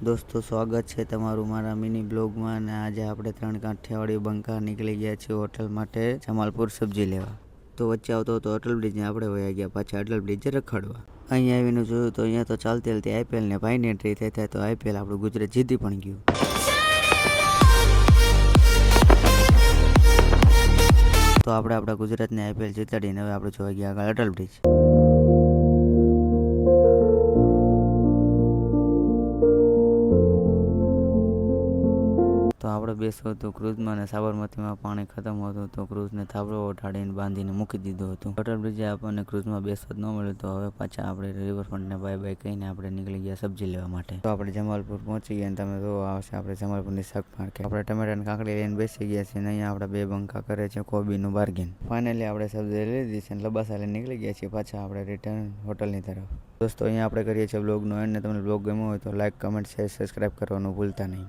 દોસ્તો સ્વાગત છે તમારું મારા મિની બ્લોગમાં અને આજે આપણે 3 કાઠિયાવાડી બંકા નીકળી ગયા છીએ હોટલ માટે જમાલપુર સબ્જી લેવા. તો વચ્ચે આવતો હતો અટલ બ્રિજને આપણે વયા ગયા પાછા અટલ બ્રિજે રખડવા. અહીંયા આવીને જોયું તો અહીંયા તો ચાલતી ચાલતી આઈપીએલ ને ભાઈની એન્ટ્રી થઈ થાય તો આઈપીએલ આપણું ગુજરાત જીતી પણ ગયું. તો આપણે આપણા ગુજરાતને આઈપીએલ જીતાડીને હવે આપણે જોવા ગયા આગળ અટલ બ્રિજ. તો આપણે બેસવું હતું ક્રૂઝમાં અને સાબરમતીમાં પાણી ખતમ હતું તો ક્રૂઝને થાબડો ઓઢાડીને બાંધીને મૂકી દીધો હતો. અટલ બ્રિજે આપણને ક્રૂઝમાં બેસવા જ ન મળ્યું તો હવે પાછા આપણે રિવરફ્રન્ટને બાય બાય કહીને આપણે નીકળી ગયા સબ્જી લેવા માટે. તો આપણે જમાલપુર પહોંચી ગયા અને તમે જો આવશે આપણે જમાલપુરની શાક માર્કેટ. આપણે ટમેટા અને કાકડી લઈને બેસી ગયા છીએ અને અહીંયા આપણા 2 બંકા કરે છે કોબીનું બાર્ગેન. ફાઇનલી આપણે સબ્જી લઈ લીધી છે અને લબાસા લઈને નીકળી ગયા છીએ પાછા આપણે રિટર્ન હોટલની તરફ. દોસ્તો અહીંયા આપણે કરીએ છીએ બ્લોગનો એન્ડ ને તમને બ્લોગ ગમ્યો હોય તો લાઈક કમેન્ટ શેર સબસ્ક્રાઈબ કરવાનું ભૂલતા નહીં.